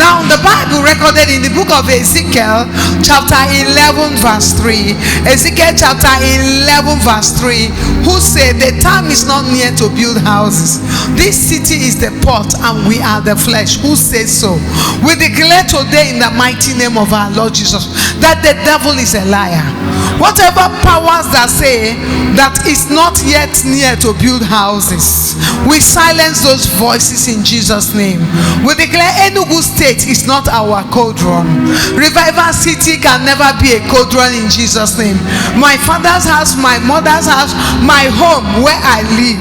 Now the Bible recorded in the book of Ezekiel chapter 11 verse 3. Ezekiel chapter 11 verse 3, who said the time is not near to build houses. This city is the pot and we are the flesh. Who says so? We declare today in the mighty name of our Lord Jesus that the devil is a liar. Whatever powers that say that it's not yet near to build houses, we silence those voices in Jesus' name. We declare Enugu State is not our cauldron. Revival City can never be a cauldron in Jesus' name. My father's house, my mother's house, my home where I live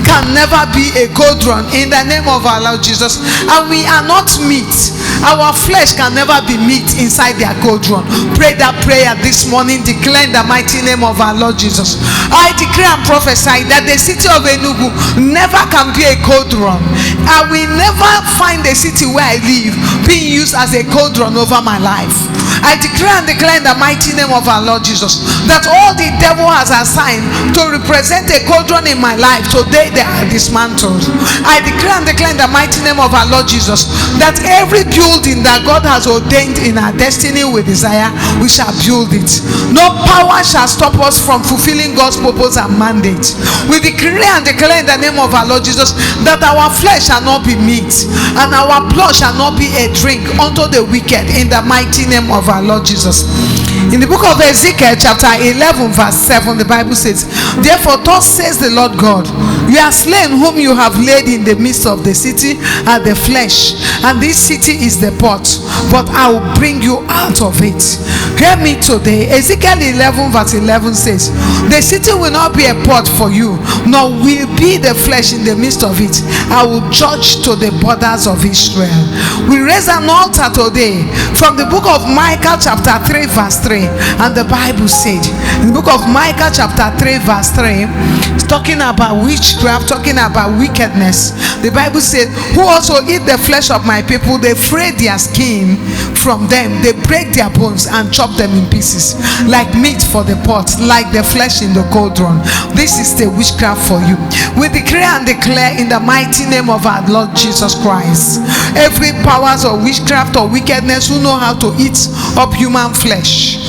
can never be a cauldron in the name of our Lord Jesus. And we are not meat. Our flesh can never be meat inside their cauldron. Pray that prayer this morning. Declare in the mighty name of our Lord Jesus. I declare and prophesy that the city of Enugu never can be a cauldron. I will never find the city where I live being used as a cauldron over my life. I declare and declare in the mighty name of our Lord Jesus that all the devil has assigned to represent a cauldron in my life, today they are dismantled. I declare and declare in the mighty name of our Lord Jesus that every building that God has ordained in our destiny we desire, we shall build it. No power shall stop us from fulfilling God's purpose and mandate. We declare and declare in the name of our Lord Jesus that our flesh shall not be meat and our blood shall not be a drink unto the wicked, in the mighty name of our Lord Jesus. In the book of Ezekiel chapter 11 verse 7, the Bible says, therefore thus says the Lord God, you are slain whom you have laid in the midst of the city are the flesh, and this city is the pot, but I will bring you out of it. Hear me today. Ezekiel 11 verse 11 says, the city will not be a pot for you, nor will be the flesh in the midst of it. I will judge to the borders of Israel. We raise an altar today from the book of Micah chapter 3 verse 3, and the Bible said in the book of Micah chapter 3 verse 3, talking about witchcraft, talking about wickedness. The Bible said, who also eat the flesh of my people, they fray their skin from them, they break their bones and chop them in pieces like meat for the pot, like the flesh in the cauldron. This is the witchcraft for you. We declare and declare in the mighty name of our Lord Jesus Christ, every powers of witchcraft or wickedness who know how to eat up human flesh,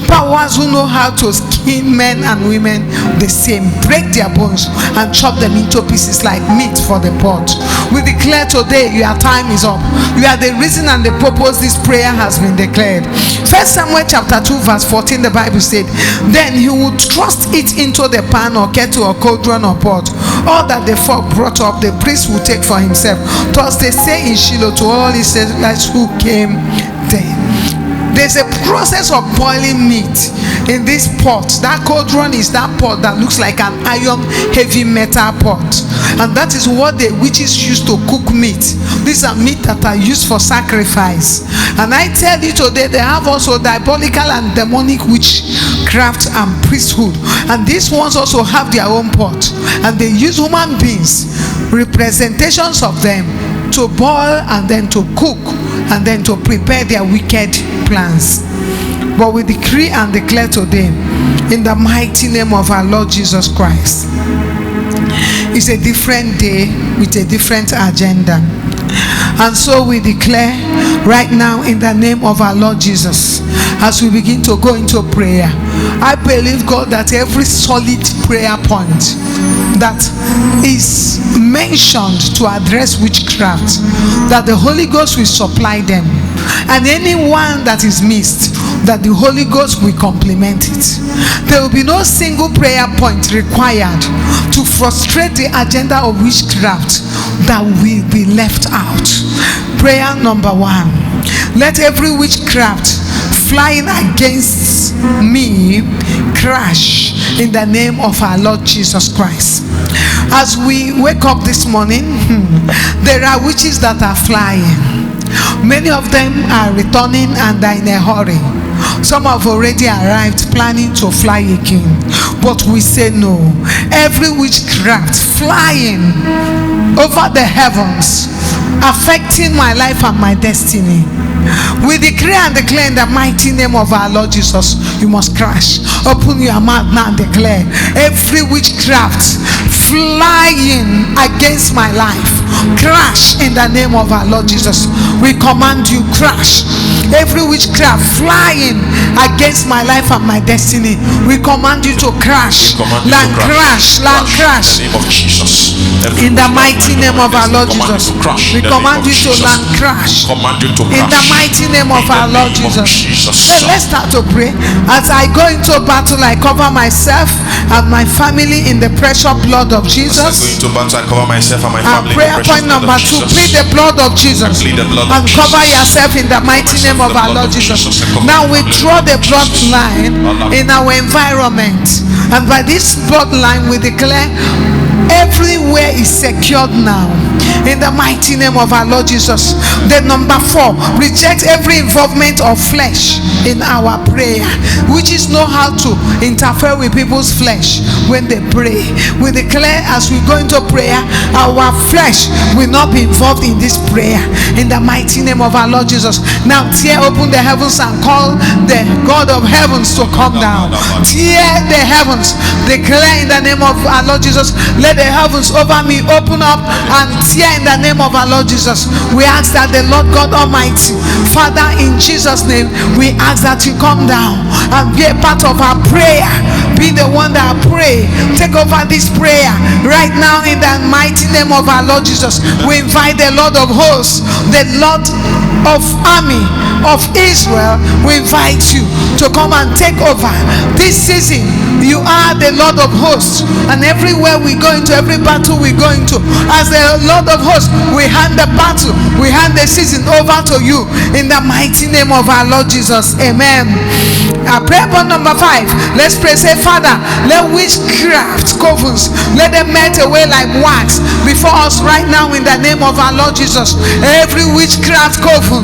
powers who know how to skin men and women the same, break their bones and chop them into pieces like meat for the pot. We declare today your time is up. You are the reason and the purpose this prayer has been declared. 1 Samuel chapter 2 verse 14, the Bible said, then he would thrust it into the pan or kettle or cauldron or pot. All that the folk brought up, the priest would take for himself. Thus they say in Shiloh to all Israelites who came there. There's a process of boiling meat in this pot. That cauldron is that pot that looks like an iron heavy metal pot, and that is what the witches use to cook meat. These are meat that are used for sacrifice. And I tell you today, they have also diabolical and demonic witchcraft and priesthood, and these ones also have their own pot, and they use human beings, representations of them, to boil and then to cook and then to prepare their wicked plans. But we decree and declare today in the mighty name of our Lord Jesus Christ, it's a different day with a different agenda. And so we declare right now in the name of our Lord Jesus, as we begin to go into prayer, I believe God that every solid prayer point that is mentioned to address witchcraft, that the Holy Ghost will supply them, and anyone that is missed, that the Holy Ghost will complement it. There will be no single prayer point required to frustrate the agenda of witchcraft that will be left out. Prayer number 1, let every witchcraft flying against me crash in the name of our Lord Jesus Christ. As we wake up this morning, there are witches that are flying. Many of them are returning and are in a hurry. Some have already arrived planning to fly again, but we say no. Every witchcraft flying over the heavens, affecting my life and my destiny, we declare and declare in the mighty name of our Lord Jesus, you must crash. Open your mouth now and declare, every witchcraft flying against my life, crash in the name of our Lord Jesus. We command you, crash. Every witchcraft flying against my life and my destiny, we command you to crash. Land crash, land crash. In the name of Jesus. In the mighty name of our Lord Jesus, we command you to land crash. In the mighty name of our Lord Jesus. Hey, let's start to pray. As I go into battle, I cover myself and my family in the precious blood of Jesus. Prayer point number 2: plead the blood of Jesus and cover yourself in the mighty name of our Lord Jesus. Now we draw the bloodline in our environment, and by this bloodline we declare everywhere is secured now in the mighty name of our Lord Jesus. Then number 4, reject every involvement of flesh in our prayer, which is know how to interfere with people's flesh when they pray. We declare as we go into prayer, our flesh will not be involved in this prayer in the mighty name of our Lord Jesus. Now tear open the heavens and call the God of heavens to come down. Tear the heavens. Declare in the name of our Lord Jesus, let the heavens over me open up and tear in the name of our Lord Jesus. We ask that the Lord God Almighty, Father, in Jesus' name, we ask that you come down and be a part of our prayer. Be the one that pray. Take over this prayer right now in the mighty name of our Lord Jesus. We invite the Lord of hosts, the Lord of army of Israel. We invite you to come and take over this season. You are the Lord of hosts, and everywhere we go into, every battle we go into, as the Lord of hosts, we hand the battle, we hand the season over to you in the mighty name of our Lord Jesus. Amen. Our prayer point number 5, let's pray. Say, Father, let witchcraft covens, let them melt away like wax before us right now in the name of our Lord Jesus. Every witchcraft coven,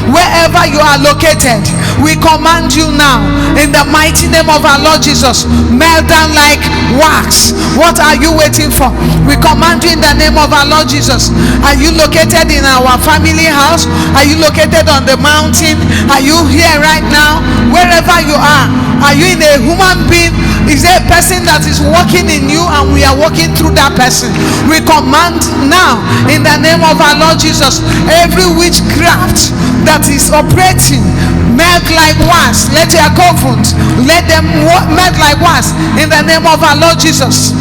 wherever you are located, we command you now in the mighty name of our Lord Jesus, melt down like wax. What are you waiting for? We command you in the name of our Lord Jesus. Are you located in our family house? Are you located on the mountain? Are you here right now? Wherever you are you in a human being? Is there a person that is walking in you and we are walking through that person? We command now in the name of our Lord Jesus, every witchcraft that is operating, melt like wax. Let your covenants, let them melt like wax in the name of our Lord Jesus.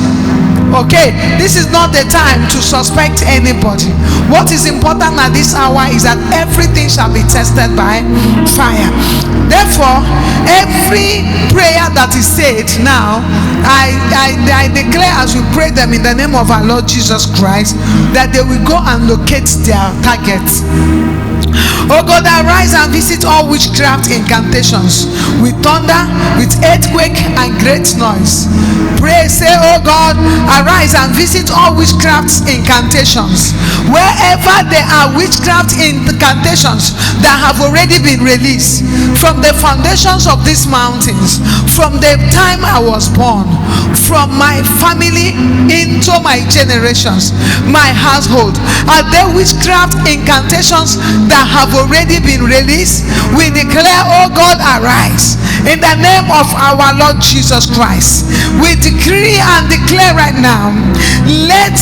Okay, this is not the time to suspect anybody. What is important at this hour is that everything shall be tested by fire. Therefore, every prayer that is said now, I declare as we pray them in the name of our Lord Jesus Christ, that they will go and locate their targets. Oh God, arise and visit all witchcraft incantations with thunder, with earthquake and great noise. Pray, say, oh God, arise and visit all witchcraft incantations. Wherever there are witchcraft incantations that have already been released from the foundations of these mountains, from the time I was born, from my family into my generations, my household, are there witchcraft incantations that have already been released? We declare, oh God, arise in the name of our Lord Jesus Christ. We decree and declare right now, let,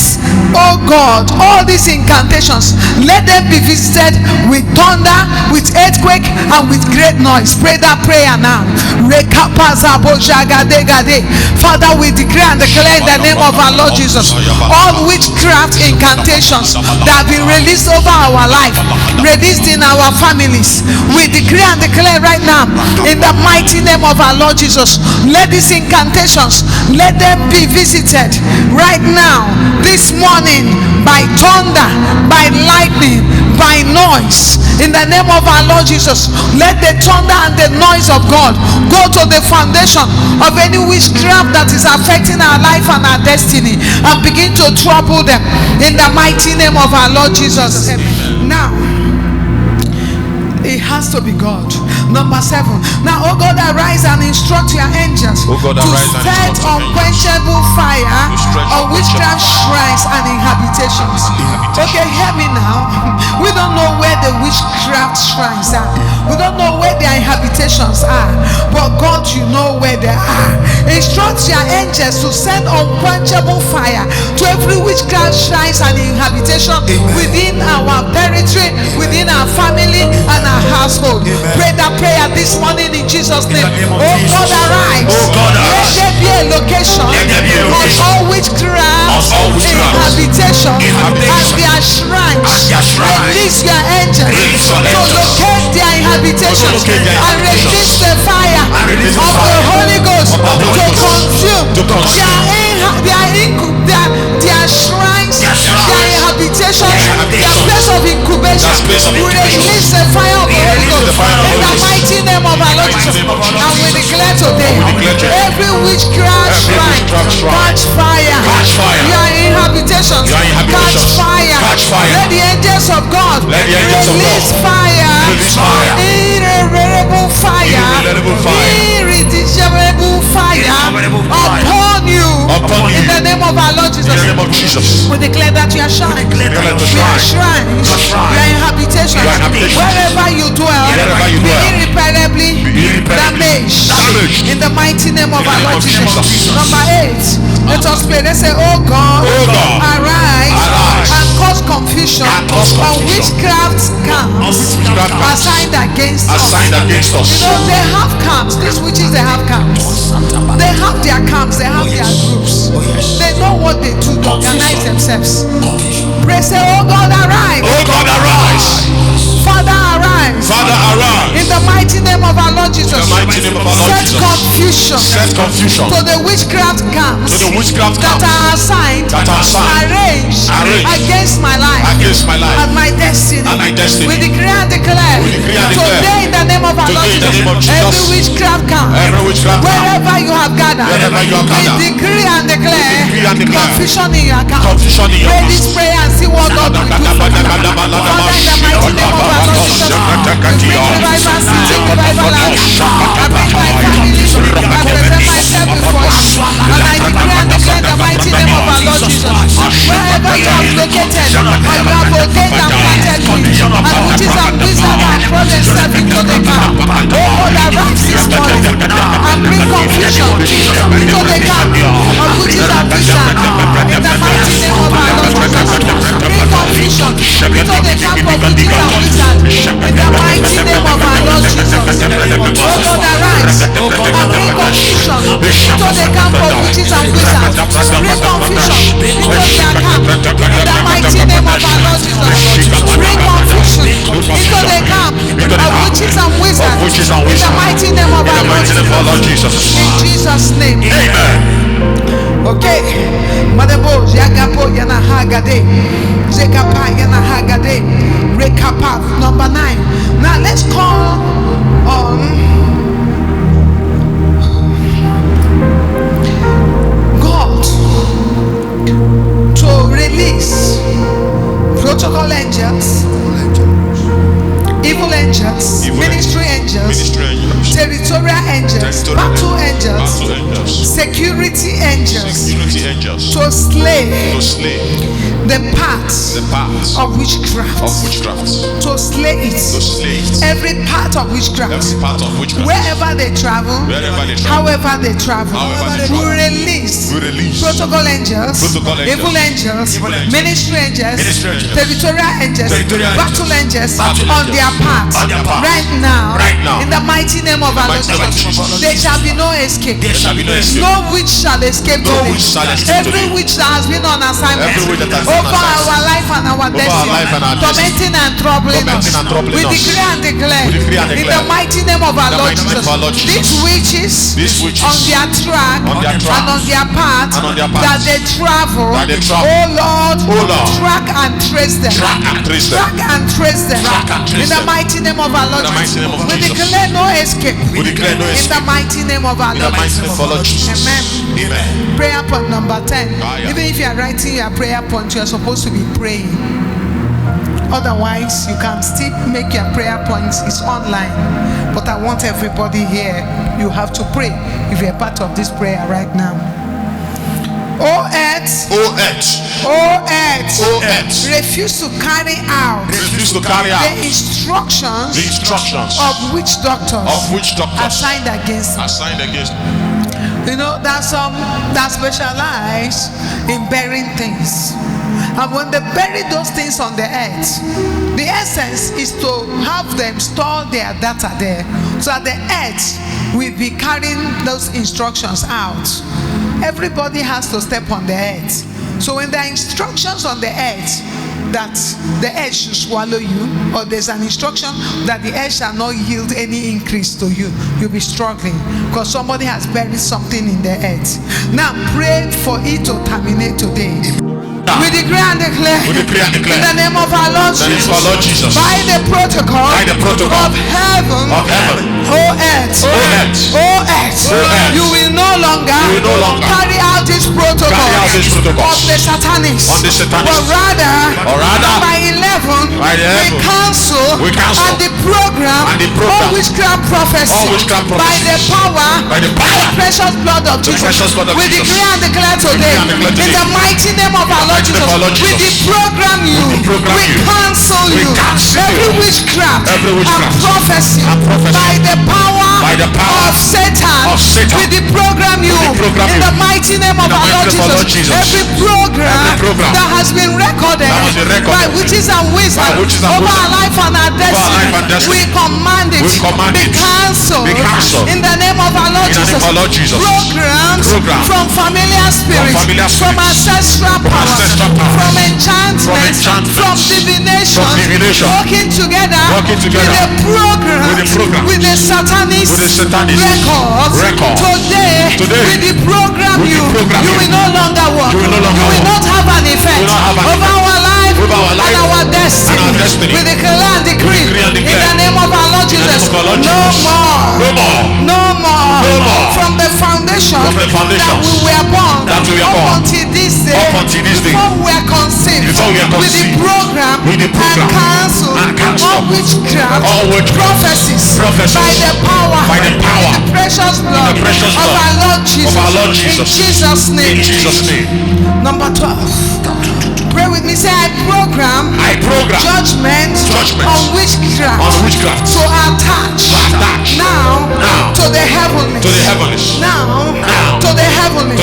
oh God, all these incantations, let them be visited with thunder, with earthquake and with great noise. Pray that prayer now. Father, we decree and declare in the name of our Lord Jesus, all witchcraft incantations that have been released over our life, released in our families, we decree and declare right now in the mighty name of our Lord Jesus, let these incantations, let them be visited right now, this morning, by thunder, by lightning, by noise. In the name of our Lord Jesus, let the thunder and the noise of God go to the foundation of any witchcraft that is affecting our life and our destiny, and begin to trouble them in the mighty name of our Lord Jesus. Now, it has to be God. Number 7. Now, oh God, arise and instruct your angels to set unquenchable fire on witchcraft shrines and inhabitations. Okay, hear me now. We don't know where the witchcraft shrines are. We don't know where their inhabitations are. But God, you know where they are. Instruct your angels to send unquenchable fire to every witchcraft shrines and inhabitation within our territory, within our family and our household. Pray that prayer this morning in Jesus' name. Oh God, arise. Let there be a location of all witchcraft inhabitation as their shrines. Release your angels to locate their inhabitation and release the fire of the Holy Ghost to consume their shrines, their inhabitation, their place of incubation. We release the fire of the Holy Ghost in the mighty name of our Lord Jesus. And we declare today, every witchcraft shrine catch fire. Your inhabitations catch fire. Let the angels of God release fire. Irreversible fire. Irredeemable fire upon you. In the name of our Lord Jesus. We declare that you are shrines. We are shrines. Your inhabitation. Wherever you dwell, be irreparably damaged. In the mighty name of our Lord Jesus. Number 8. Let us pray. Let's say, oh God, arise and cause confusion on witchcraft camps assigned against us. You know, they have camps. These witches, they have camps. They have their camps. They have their groups. They know what they do to organize themselves. Pray, say, oh God, arise. Oh God, arise. Father, arise. Father, arise. In the mighty name of our Lord Jesus. Set confusion to the witchcraft camps that are assigned, arranged against my life and my destiny. We decree and declare today in the name of our Lord Jesus, every witchcraft camp, wherever you have gathered, we decree and declare confusion in your camp. Pray this prayer and see what God will do for you. Father, in the mighty name of our Lord Jesus, we bring revival, city revival life. I bring my family, I present myself before you, and I decree and declare the mighty name of our Lord Jesus. Wherever you have located, or you have ordained and planted me, and witches and wizards have brought themselves into the camp. Oh God, arise this morning and bring confusion into the camp of witches and wizards. In the mighty name of our Lord Jesus, bring confusion into the camp of witches and wizards. In the mighty name of our Lord Jesus. Oh God, arise and bring confusion into the camp of witches and wizards. Bring confusion into their camp. In the mighty name of our Lord Jesus. Bring confusion into the camp of witches and wizards. In the mighty name of our Lord Jesus. In Jesus' name. Amen. Okay. Madebo Yagapo Yana Hagade. Zekapa Yana Hagade. Rekapa. Number 9. Now let's call on God to release protocol angels, evil angels, ministry angels, territorial angels, battle angels, security angels to slay the parts of witchcraft, to slay it, every part of witchcraft, wherever they travel, however they travel, we release protocol angels, evil angels, ministry angels, territorial angels, battle angels on their path right now, in the mighty name of our Lord Jesus. There shall be no escape. No witch shall escape today. Every witch that has been on assignment over our life and our destiny, tormenting and troubling us, we decree and declare in the mighty name of our Lord Jesus, these witches on their track and on their path that they travel, oh Lord, track and trace them, track and trace them in the mighty name of our Lord Jesus. We declare no escape in the mighty name of our Lord Jesus. Amen. Prayer point number 10. Even if you are writing your prayer point, you are supposed to be praying. Otherwise, you can still make your prayer points. It's online. But I want everybody here, you have to pray if you're part of this prayer right now. O earth, refuse to carry out the instructions of witch doctors assigned against me. You know, there's some that specialize in burying things. And when they bury those things on the earth, the essence is to have them store their data there, so that the earth will be carrying those instructions out. Everybody has to step on the earth. So when there are instructions on the earth that the earth should swallow you, or there's an instruction that the earth shall not yield any increase to you, you'll be struggling because somebody has buried something in the earth. Now pray for it to terminate today. We decree and declare, in the name of our Lord Jesus, by the protocol of heaven, O earth, you will no longer carry out this protocol of the satanics, but rather by 11 we cancel and the program of witchcraft prophecy by the power of the precious blood of Jesus. We decree and declare today, in the mighty name of our Lord Jesus, we deprogram you, we cancel you, every witchcraft and prophecy by the power of Satan. We deprogram you in the mighty name of our Lord Jesus. Every program that has been recorded by witches and wizards over our life and our destiny, we command it be cancelled in the name of our Lord Jesus. Programs from familiar spirits, from ancestral power, from enchantment, from divination, working together with the program, with the satanic records. Today, we deprogram you. You will no longer work. You will not have an effect over our life and our destiny. We declare and decree in the name of our Lord Jesus, no more from the foundation that we were born up until this day, before we were conceived. With the program and cancel all witchcraft prophecies by the power of the precious blood of our Lord Jesus. In Jesus' name. Number 12. Pray with me. Say, I program judgment on witchcraft to attach now to the heavenlies. Now to the heavenlies.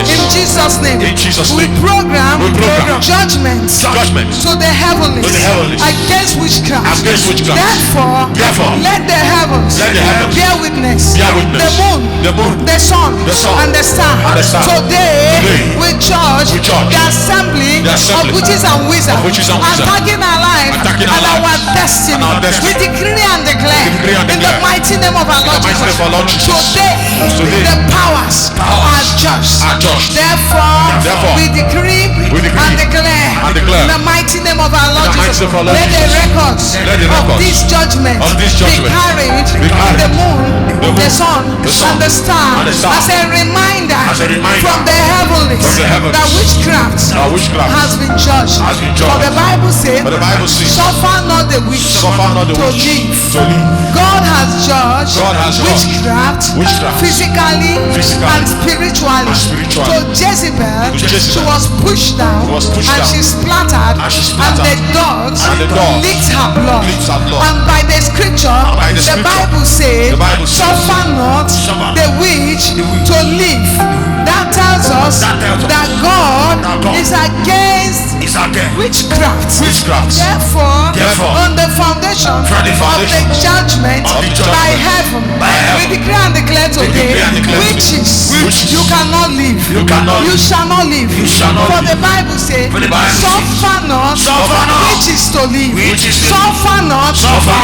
In Jesus' name. We program judgment to the heavenlies against witchcraft. Therefore, let the heavens bear witness. The moon, the sun, and the star. Today we judge the assembly of witches and wizards attacking our life and our destiny. We decree and declare in the mighty name of our Lord Jesus. Today the powers are judged. Therefore we decree and declare in the mighty name of our Lord Jesus. Let the records of this judgment be carried in the moon, the sun, and the star as a reminder from the heavenlies that witchcraft has been judged. For the Bible says, suffer not the witch to live. God has judged witchcraft physically and spiritually. To Jezebel, she was pushed down and she splattered, and the dogs licked her blood. And by the scripture, the Bible says, suffer not the witch to live. That tells us that God is against witchcraft. Therefore, on the foundation of the judgment by heaven, we declare and declare today, witches, you cannot live. You shall not live. For the Bible says, suffer not witches to live. Suffer not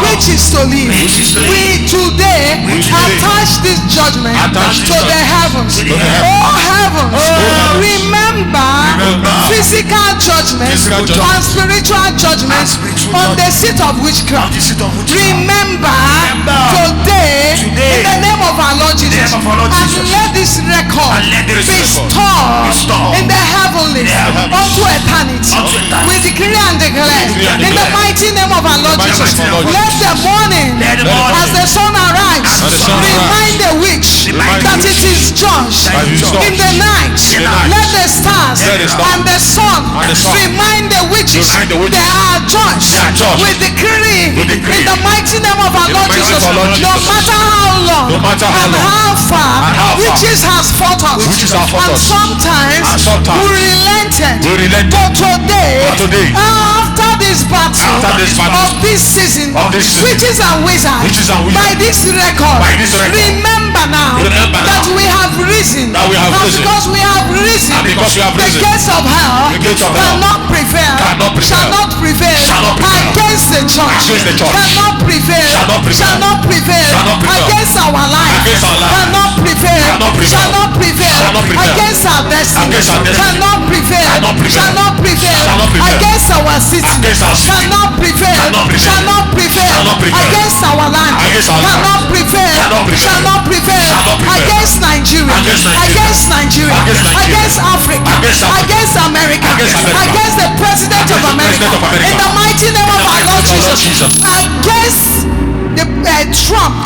witches to live. We today attach this judgment to the heavens. Oh heavens, remember physical judgment and spiritual judgment on the seat of witchcraft. Remember today in the name of our Lord Jesus, and let this record be stored in the heavenlies unto eternity. We decree and declare in the mighty name of our Lord Jesus, let the morning as the sun arrives remind the witch that it is judged. In the night let the stars and the sun remind the witches they are judged. We decree in the mighty name of our Lord Jesus, no matter how long and how far witches has fought us, and sometimes we relented, but today, after this battle of this season, witches and wizards, by this record, remember now that we have risen, and because we have risen, the gates of hell cannot prevail, shall not prevail against the church, cannot prevail, shall not prevail against our life, cannot prevail, shall not prevail against our destiny, cannot prevail, shall not prevail against our city, cannot prevail, shall not prevail against our land, cannot prevail, shall not prevail against Nigeria, against Africa, against America, against the President of America, in the mighty name of our Lord Jesus, against Trump,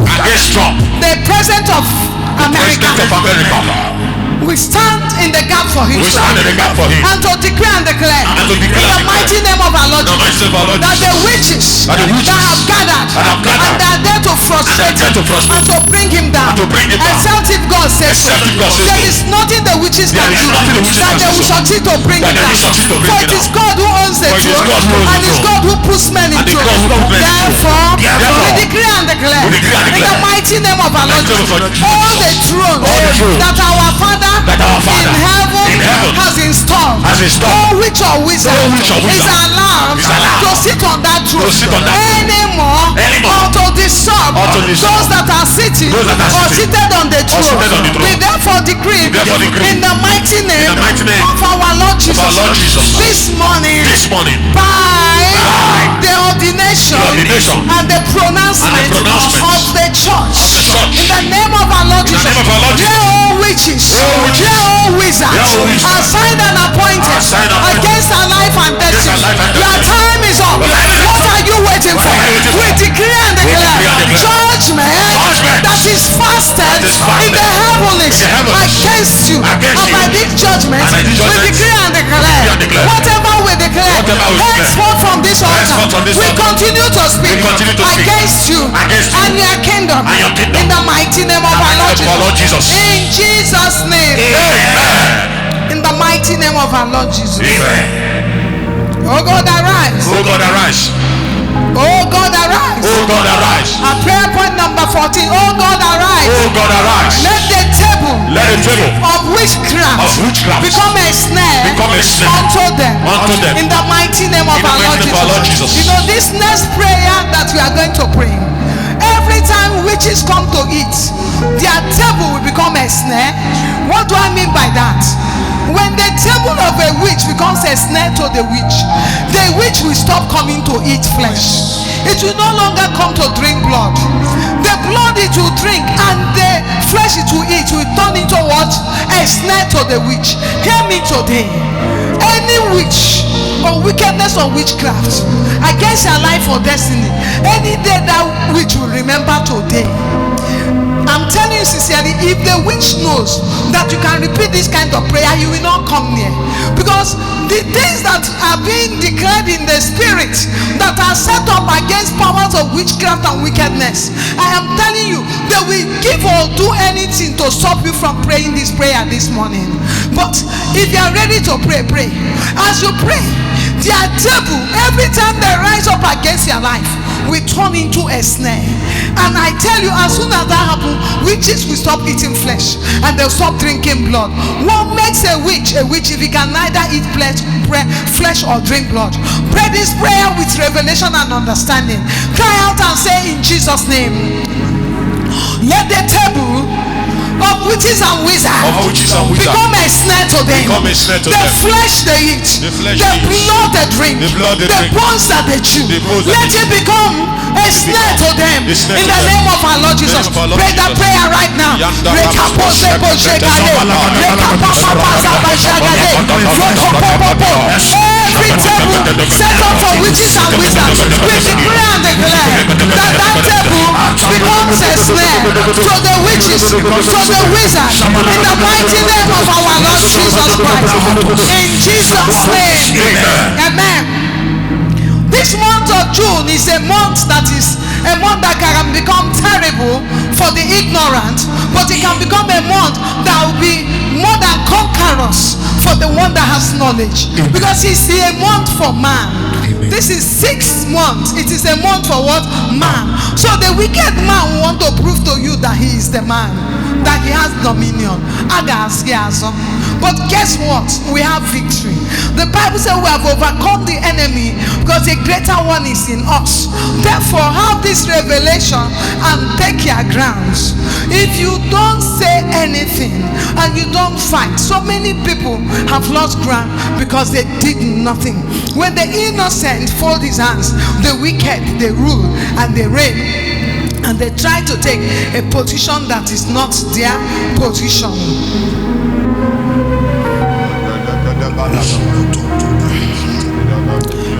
the President of America. We stand in the gap for him, and to decree and declare in the mighty name of our Lord Jesus, that the witches that have gathered and they are there to frustrate him and to bring him down, except if God says so. There is nothing the witches can do that they will succeed to bring him down, for it is God who owns the throne, and it's God who puts men in throne. Therefore, we decree and declare in the mighty name of our Lord Jesus, all the thrones that our Father in heaven has installed, no witch or wizard is allowed to sit on that throne anymore, or to disturb those that are sitting or seated on the throne. We therefore decree in the mighty name of our Lord Jesus, this morning, by the ordination and the pronouncement of the church, in the name of our Lord Jesus, all witches, all wizards are signed and appointed against our life and destiny. Your time is up. What are you waiting for? We decree and declare judgment that is fasted in the heavens against you. And by this judgment, we decree and declare whatever we declare henceforth from this altar, we continue to speak against you and your kingdom in the mighty name of our Lord Jesus. In Jesus' name. Amen. In the mighty name of our Lord Jesus. Amen. Oh God, arise. Oh God, arise. Oh God, arise. Oh God, arise. Our prayer point number 14. Oh God, arise. Oh God, arise. Let the table of witchcraft become a snare unto them. In the mighty name of our Lord Jesus. You know, this next prayer that we are going to pray, every time witches come to eat, their table will become a snare. What do I mean by that? When the table of a witch becomes a snare to the witch will stop coming to eat flesh. It will no longer come to drink blood. The blood it will drink and the flesh it will eat will turn into what? A snare to the witch. Hear me today. Any witch or wickedness or witchcraft against your life or destiny, any day that witch will remember today. I'm telling you sincerely, if the witch knows that you can repeat this kind of prayer, you will not come near. Because the things that are being declared in the spirit that are set up against powers of witchcraft and wickedness, I am telling you, they will give or do anything to stop you from praying this prayer this morning. But if you are ready to pray, pray. As you pray, their table, every time they rise up against your life, will turn into a snare. And I tell you, as soon as that happens, witches will stop eating flesh and they'll stop drinking blood. What makes a witch if he can neither eat flesh or drink blood? Pray this prayer with revelation and understanding. Cry out and say in Jesus' name, let the table of witches and wizards become a snare to them. The flesh they eat, the blood they drink, the bones that they chew, let it become a snare to them. In the name of our Lord Jesus, pray that prayer right now. Every table set up for witches and wizards, we decree and declare that table becomes a snare to the witches, to the wizards, in the mighty name of our Lord Jesus Christ. In Jesus' name, amen. This month of June is a month that can become terrible for the ignorant, but it can become a month that will be more than conquerors for the one that has knowledge. Because it's a month for man. This is 6 months. It is a month for what? Man. So the wicked man want to prove to you that he is the man, that he has dominion. But guess what? We have victory. The Bible says we have overcome the enemy because a greater one is in us. Therefore, have this revelation and take your grounds. If you don't say anything and you don't fight, so many people have lost ground because they did nothing. When the innocent fold his hands, the wicked, they rule and they reign, and they try to take a position that is not their position.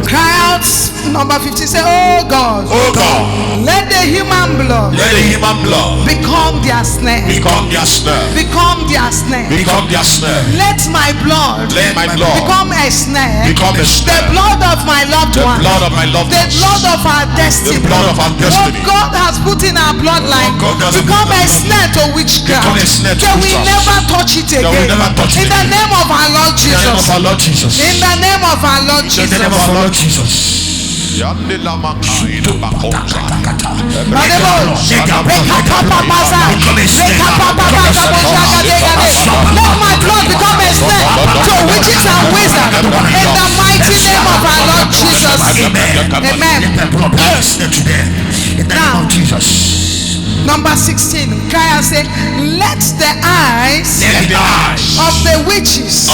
Cry out, number 50, say, oh God, let the human blood become their snare. Become their snare. Let my blood become a snare. The blood of my loved one. The blood of our destiny. What God has put in our bloodline become a snare to witchcraft. They will never touch it again. In the name of our Lord Jesus. In the name of our Lord Jesus. Let my blood become a snare to witches and wizards in the mighty name of our Lord Jesus. Amen. Now, number 16, cry and say, let the eyes of the witches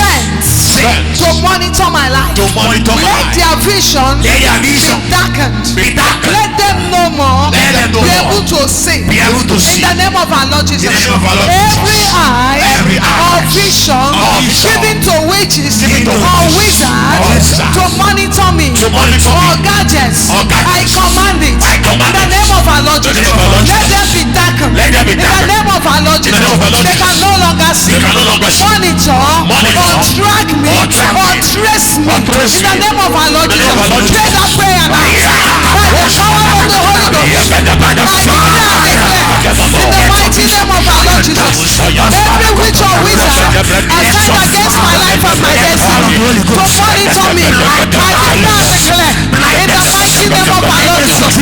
sent to monitor my life. Let their vision be darkened. Let them no more be able to see. In the name of our Lord Jesus. Every eye or vision given to witches or wizards to monitor me or gadgets, I command it in the name of our Lord Jesus. Let them be darkened in the name of our Lord Jesus. They can no longer see, monitor, or track me, or trace me in the name of our Lord Jesus. Pray that prayer now. By the power of the Holy Ghost, I declare in the mighty name of our Lord Jesus, every witch or wizard assigned against my life and my destiny to monitor me, I declare in the mighty name of our Lord Jesus.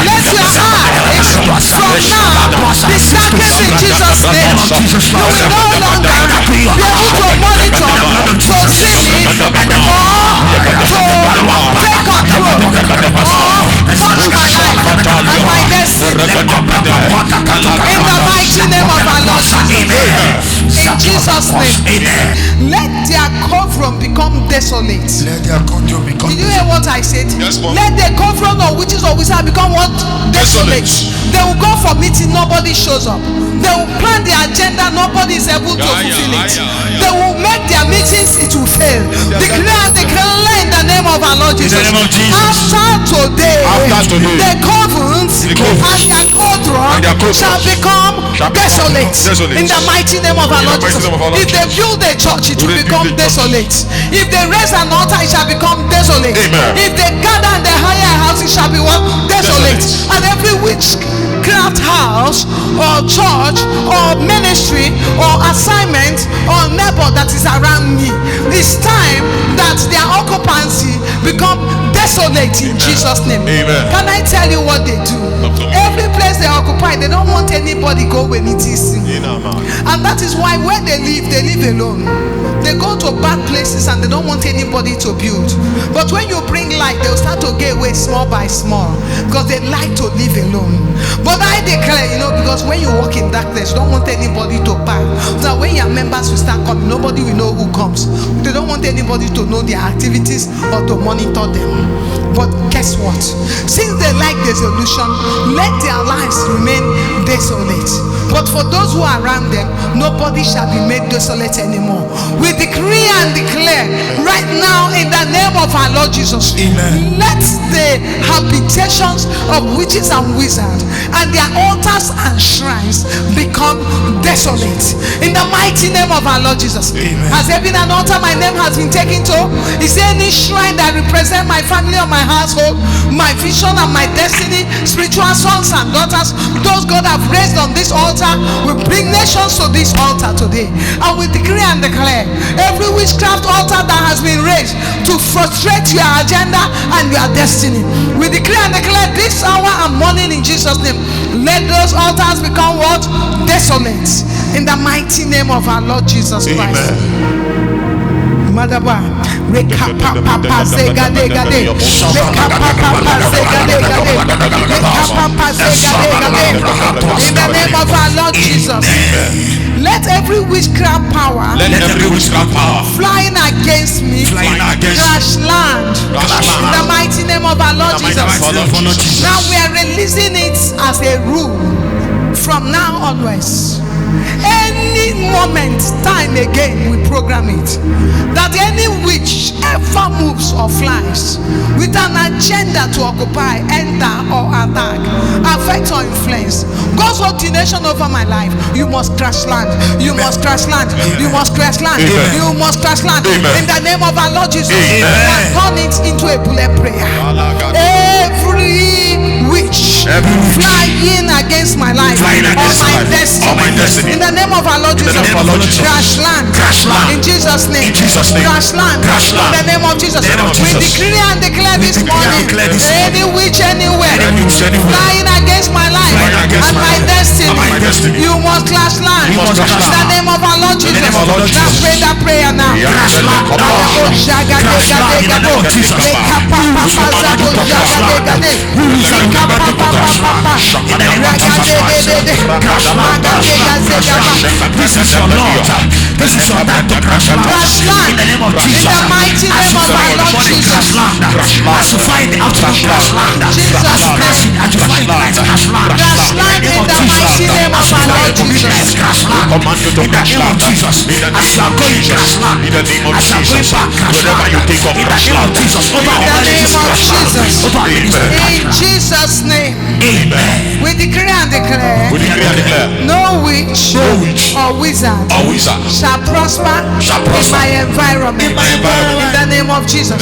Let your eyes from now be darkened in Jesus' name. You will no longer be able to monitor, to see me, or to take control, or touch my life and my destiny. In the mighty name of our Lord Jesus. In Jesus' name. Let their cauldron become desolate. Did you hear what I said? Yes, Mom. Let the cauldron of witches or wizards become what? Desolate. They will go for meeting, nobody shows up. They will plan their agenda, nobody is able to fulfill it. They will make their meetings, it will fail. Declare in the name of our Lord Jesus. After today, the cauldrons and their cauldron shall become desolate. In the mighty name of our Lord Jesus. If they build a church, it will become desolate. If they raise an altar, it shall become desolate. If they gather in the higher house, it shall be what? Desolate. And every witchcraft house or church or ministry or assignment or neighbor that is around me, it's time that their occupancy become desolate in Jesus' name. Can I tell you what they do? Every place they occupy, they don't want anybody go when it is. And that is why where they live alone. They go to bad places and they don't want anybody to build. But when you bring light, they'll start to get away small by small because they like to live alone. But I declare, because when you walk in darkness, you don't want anybody to buy. So when your members will start coming, nobody will know who comes. They don't want anybody to know their activities or to monitor them. But guess what? Since they like dissolution, let their lives remain desolate. But for those who are around them, nobody shall be made desolate anymore. We decree and declare right now in the name of our Lord Jesus. Amen. Let the habitations of witches and wizards, and their altars and shrines become desolate. In the mighty name of our Lord Jesus. Amen. Has there been an altar my name has been taken to? Is there any shrine that represents my family or my household, my vision and my destiny, spiritual sons and daughters, those God have raised on this altar? We bring nations to this altar today, and we decree and declare every witchcraft altar that has been raised to frustrate your agenda and your destiny, we decree and declare this hour and morning in Jesus' name, let those altars become what? Desolate, in the mighty name of our Lord Jesus Christ. Madaba, rekapapa zegade gade, rekapapa zegade gade, rekapapa zegade gade. In the name of our Lord Jesus, let every witchcraft power, flying against me, crash land. In the mighty name of our Lord Jesus. Now we are releasing it as a rule from now onwards. Any moment, time again, we program it that any witch ever moves or flies with an agenda to occupy, enter or attack, affect or influence God's ordination over my life, you must crash land. You must crash land. You must crash land. You must crash land. In the name of our Lord Jesus, and turn it into a bullet prayer. Every witch flying against my life or my destiny, in the name of our Lord Jesus, crash land. In Jesus' name, crash land. In the name of Jesus, we decree and declare this morning, any witch anywhere flying against my life and my destiny, you must crash land. In the name of our Lord Jesus, now pray that prayer now. This is your Lord. This is your time to crash land. In the name of Jesus. In the mighty name of our Lord Jesus. As you find the outcome, crash land. As you find the light, crash land. Crash land in the mighty name of our Lord Jesus. Crash land. In the name of Jesus. As you are going, crash land. In the name of As you are going Jesus. back, crash land. Wherever you take off, In the crash name of land. Jesus. In the name of Jesus. In Jesus' name. Amen. We decree and declare, no witch or wizard shall prosper in my environment. In the name of Jesus.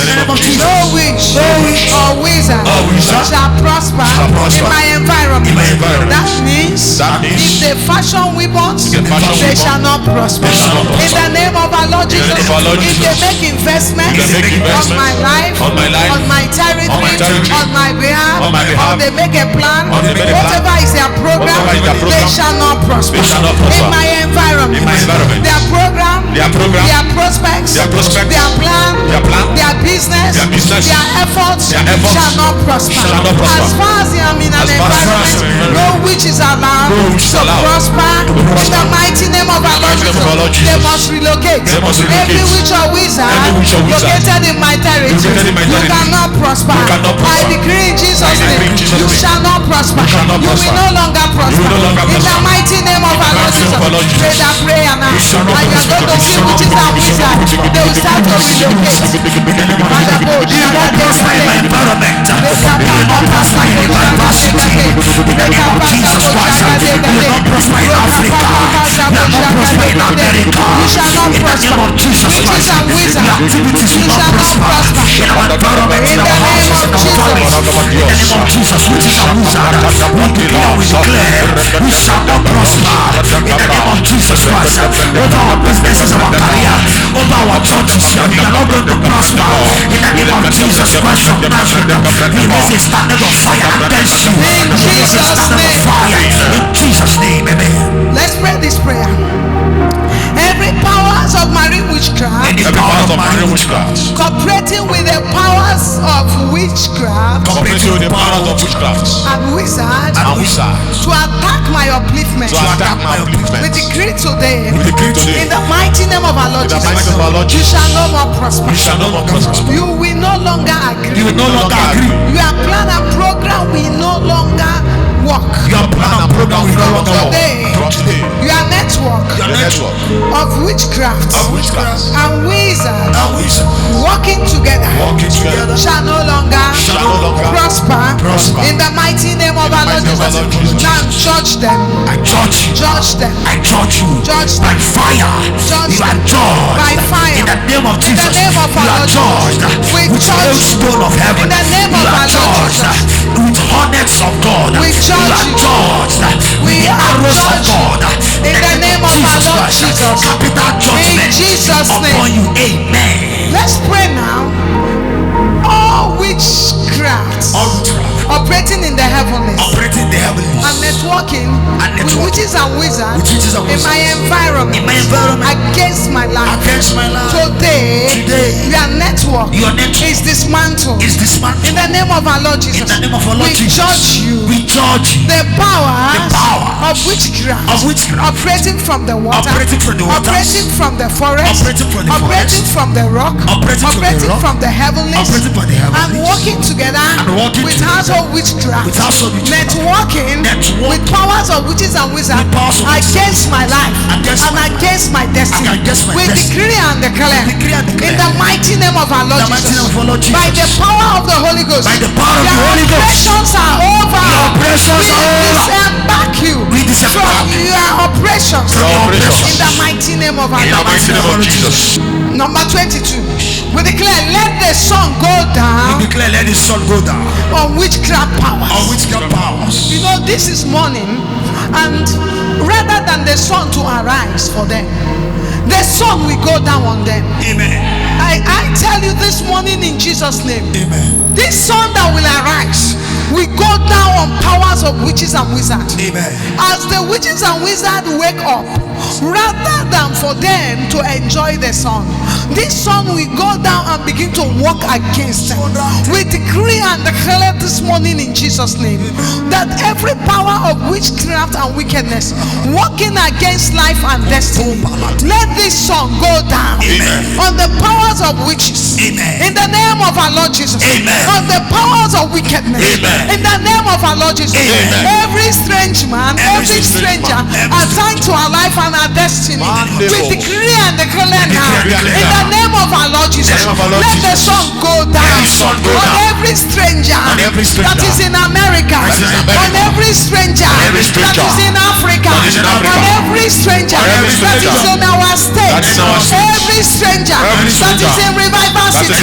No witch or wizard shall prosper in my environment. That means if they fashion weapons, they shall not prosper. In the name of our Lord Jesus, if they make investments on my life, on my territory, on my behalf, or they make a plan, whatever is their program, they shall not prosper. In my environment, their program, their prospects, their plan, their business, their efforts shall not prosper. As far as I am in an environment, no witch is allowed to prosper. In the mighty name of our Lord Jesus, they must relocate. Every witch or wizard located in my territory, you cannot prosper. I decree in Jesus' name, you shall not prosper. You will no longer prosper. In the mighty name of our Lord Jesus, pray that prayer now. And you are going to see witches and wizards. They will start to relocate. You won't prosper in my environment. You will not prosper in the university. In the name of Jesus Christ, you will not prosper in Africa. You will not prosper in America. You shall not In the prosper. name of Jesus Witches Christ, and your wizards, activities you will not shall not prosper. prosper. In our environment, in our houses, in our families. In the name of Jesus, witches and wizards, we declare, we shall not prosper. In the name of Jesus Christ, over our businesses, our career, over our churches, we are not going to prosper. In the name of Jesus Christ of Nazareth, we raise a standard of fire against you. We raise a standard of fire. In Jesus' name, amen. Let's pray this prayer. Every powers of marine witchcraft, Any power of marine witchcraft, cooperating with the powers of witchcraft Cooperating with the powers of witchcraft and wizards and wizards to attack my upliftment, to attack my we upliftment. decree today, We decree today, in the mighty name of our Lord in the Jesus, mighty name of our Lord you Jesus, shall no more prosper. you shall no more prosper. You will no longer agree. you will no longer agree. Your plan and program will no longer work. Your plan and program will no longer work. From today, Your network your network of witchcraft of witchcraft and wizard wizard walking together walking together shall no longer prosper in the mighty name of our Lord Jesus. Now judge them. I judge you. Judge them. I judge you. Judge by them. fire. Judge You are them. judged By fire. in the name of Jesus. In the name of You our are Lord judged Jesus. We with the judge you. stone of heaven. In the name You of are our Lord judged Jesus. with hornets of God. We You judge are you. judged with We the are arrows of judged God. in the name of our Lord Christ. Jesus. Capital judgment In Jesus' upon name. you. Amen. Let's pray now. All witchcrafts All witchcraft operating in the heavenlies operating the heavens and networking with networking witches and wizards with witches and in my wizards environment, in my environment against my life. against my life. Today, your network is dismantled. Is dismantled. In the name of our Lord Jesus. In the name of our Lord we Jesus. judge you. We judge you. The powers power of witchcraft, operating from the water, operating from the waters, operating from the forest, operating from the operating forest, from the rock, operating from the rock, from the heavenlies, operating from the heavenlies, and working together with household witchcraft, networking with powers of witches and wizards against my life and against my destiny. We decree and declare in the mighty name of our Lord Jesus, by the power of the Holy Ghost, by the power of the Holy Ghost, operations are over. your operations are over. Disembark you from your operations in the mighty name of our Lord Jesus. Number 22. We declare, let the sun go down. We declare, let the sun go down on witchcraft powers. on witchcraft powers. You know, this is morning, and rather than the sun to arise for them, the sun will go down on them. Amen. I tell you this morning in Jesus' name. Amen. This sun that will arise will go down on powers of witches and wizards. Amen. As the witches and wizards wake up, rather than for them to enjoy the sun, this sun will go down and begin to work against them. We decree and declare this morning in Jesus' name that every power of witchcraft and wickedness working against life and destiny, let this sun go down. Amen. On the powers of witches. Amen. In the name of our Lord Jesus. Amen. On the powers of wickedness. Amen. In the name of our Lord Jesus. Amen. Every strange man, every stranger assigned to our life and our destiny, we decree and declare now in the name of our Lord Jesus, let the sun go down on every stranger that is in America, on every stranger that is in Africa, on every stranger that is in our state, every stranger that is in Revival City,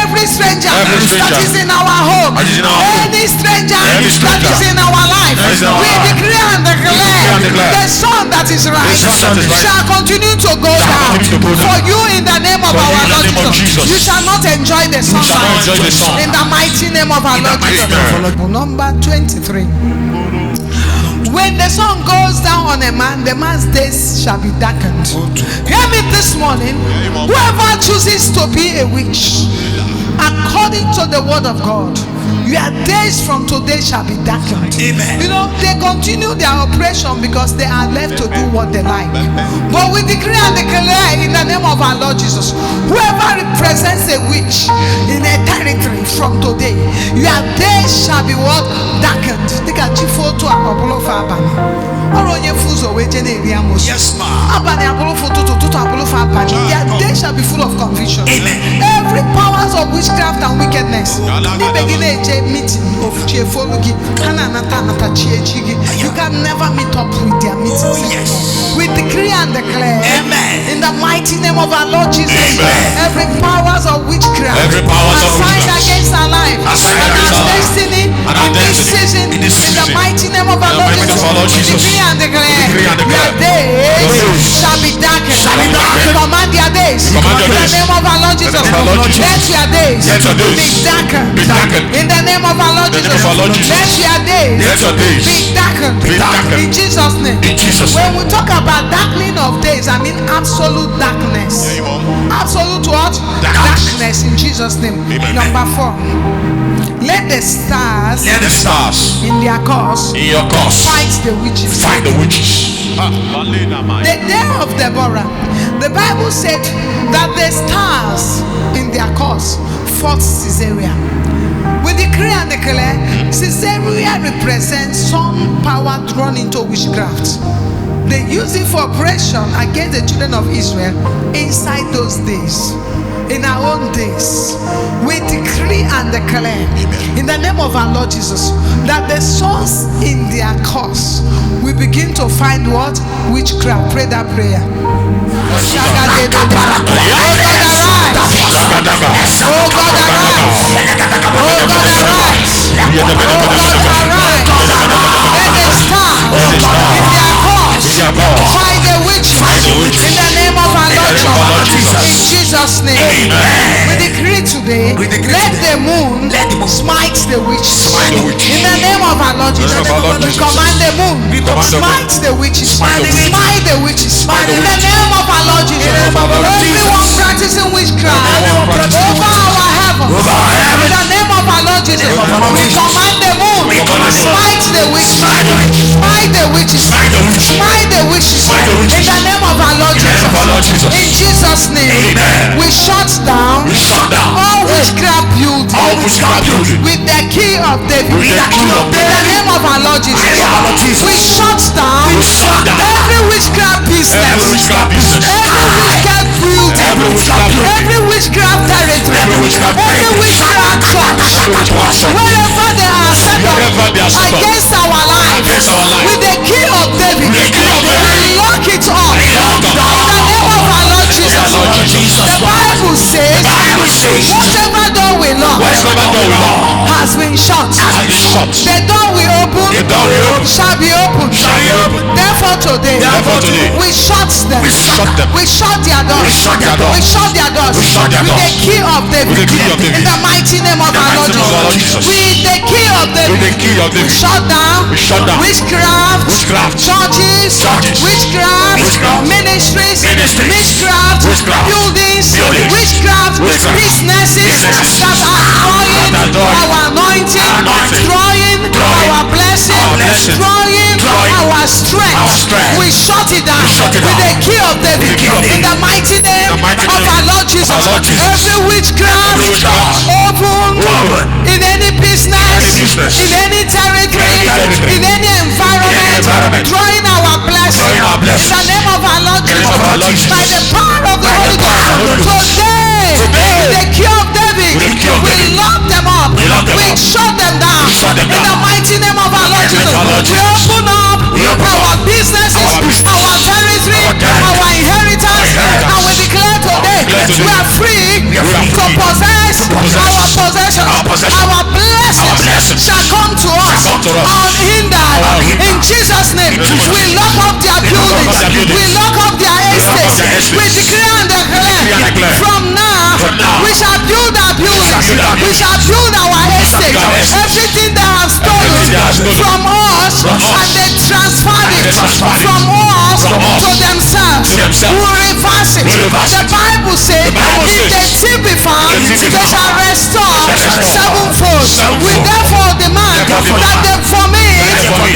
every stranger that is in our home, any stranger that is in our life, we decree and declare the sun that is rising shall continue to go down for you in the name of our Lord Jesus. You shall not enjoy the sun in the mighty name of our Lord Jesus. Number 23. When the sun goes down on a man, the man's days shall be darkened. Hear me this morning. Whoever chooses to be a witch, according to the word of God, your days from today shall be darkened. Amen. You know, they continue their operation because they are left to do what they like. But we decree and declare in the name of our Lord Jesus, whoever represents a witch in a territory from today, your days shall be what? Darkened. Yes, ma'am. Their day shall be full of confusion. Amen. Every powers of witchcraft and wickedness, you can never meet up with their meetings. Yes. We decree and declare, Amen. in the mighty name of our Lord Jesus, Amen. every powers of witchcraft assigned against our life and our destiny in this season, in the mighty name of our Lord Jesus, we decree and declare, your days shall be darkened. Command their days in the name of our Lord Jesus. Let your days be darkened in the name of our Lord Jesus. Let your days be darkened in Jesus' name. When we talk about darkening of days, I mean absolute darkness. Absolute what? Darkness in Jesus' name. Number 4. Let the stars in their cause fight the witches. The day of Deborah, the Bible said that the stars in their cause fought Caesarea. We decree and declare Caesarea represents some power drawn into witchcraft. They use it for oppression against the children of Israel inside those days. In our own days, we decree and declare in the name of our Lord Jesus that the sons in their cause we begin to find what? Witchcraft. Pray that prayer. Oh God, arise. Oh God, arise. Oh God, arise. Oh God, arise. Let the stars in their cause find the witches in the name of our Lord Jesus. In Jesus' name. We decree today, let the moon smite the witches. In the name of our Lord Jesus, we command the moon, smite the witches. Smite the witches. In the name of our Lord Jesus, everyone practicing witchcraft over our heaven. In the name of our Lord Jesus, we command the moon, smite the witches. Smite the witches. Smite the witches. In the name of our Lord Jesus. In Jesus' name, we shut down all witchcraft buildings with the key of David. In the name of our Lord Jesus, we shut down every witchcraft business, every witchcraft building, every witchcraft territory, every witchcraft church, wherever they are set up against our life, with the key of David, we lock it up. In the name of our Lord Jesus, the Bible says, whatever door we lock has been shut. The door we open shall be opened. Therefore today, we shut them. We shut their doors. We shut their doors with the key of David. In the mighty name of our Lord Jesus. With the key of David, we shut down witchcraft churches, witchcraft ministries, witchcraft buildings, witchcraft businesses that are destroying our anointing, destroying our blessing, destroying our strength. We shut it down with the key of David. In the mighty name of our Lord Jesus, every witchcraft open in any business, in any territory, in any environment, drawing our blessing. In the name of our Lord Jesus, by the power of the Holy Ghost, today, with the key of David, we lock them up, we shut them down. In the mighty name of our Lord Jesus, we open up our businesses, our territory, our inheritance, and we declare today we are free to possess our possession. Our blessings shall come to us unhindered. In Jesus' name, we lock up their buildings, we lock up their estates. We declare and declare from now we shall build our buildings, we shall build our estates. Everything they have stolen from us and they transferred it from us to themselves, we will reverse it. The Bible says, if the thief be found, they shall restore sevenfold. We therefore demand that they vomit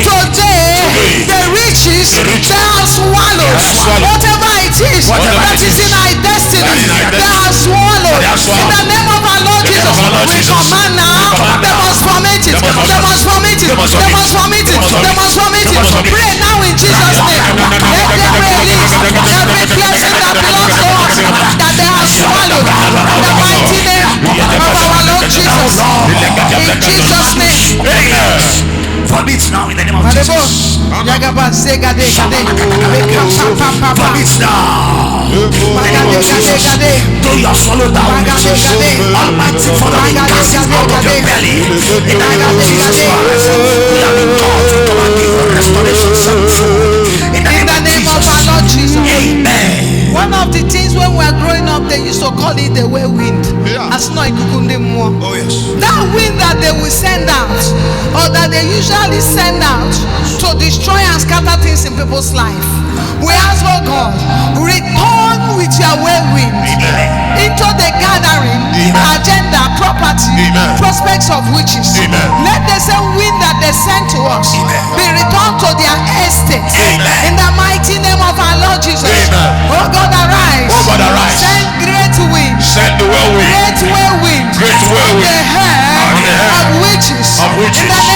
today the riches they have swallowed. Whatever it is that is in our destiny, they have swallowed. In the name of our Lord Jesus, we command now, they must vomit it. They must vomit it. They must vomit it. They must vomit it. Pray now in Jesus' name. Let them release every blessing that belongs to us that they have swallowed. In the mighty name of our Lord Jesus. In Jesus' name. Vomit now in the name of Jesus. Vomit now. Do your swallow down. Almighty Father, we cast it out of your belly. In the name of Jesus Christ, we have been called to come and give restoration sevenfold. In the name of our Lord Jesus. Amen. One of the things when we were growing up, they used to call it the whirlwind. As no ikukunde. Oh yes. That wind that they will send out, or that they usually send out to destroy and scatter things in people's life. We ask, oh God, return with your whirlwind into the gathering, agenda, property, prospects of witches. Let the same wind that they sent to us be returned to their estate. In the mighty name of our Lord Jesus. Oh God, arise. Send great wind. Great whirlwind. The hair of witches. In the name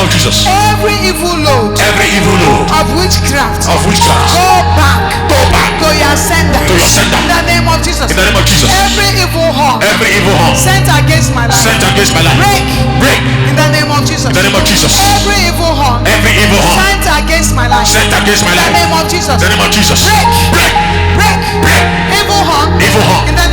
name of Jesus. Every evil load Every evil load of witchcraft. of witchcraft. Go back. Go back To your sender. to your sender. In the name of Jesus. In the name of Jesus. Every evil horn. Every evil horn Sent against my life. sent against my life. Break. Break. In the name of Jesus. In the name of Jesus. Every evil horn. Every evil horn Sent against my life. sent against my In the life. name of Jesus. In the name of Jesus. Break. Break. Break. Break. Evil horn. Evil horn In the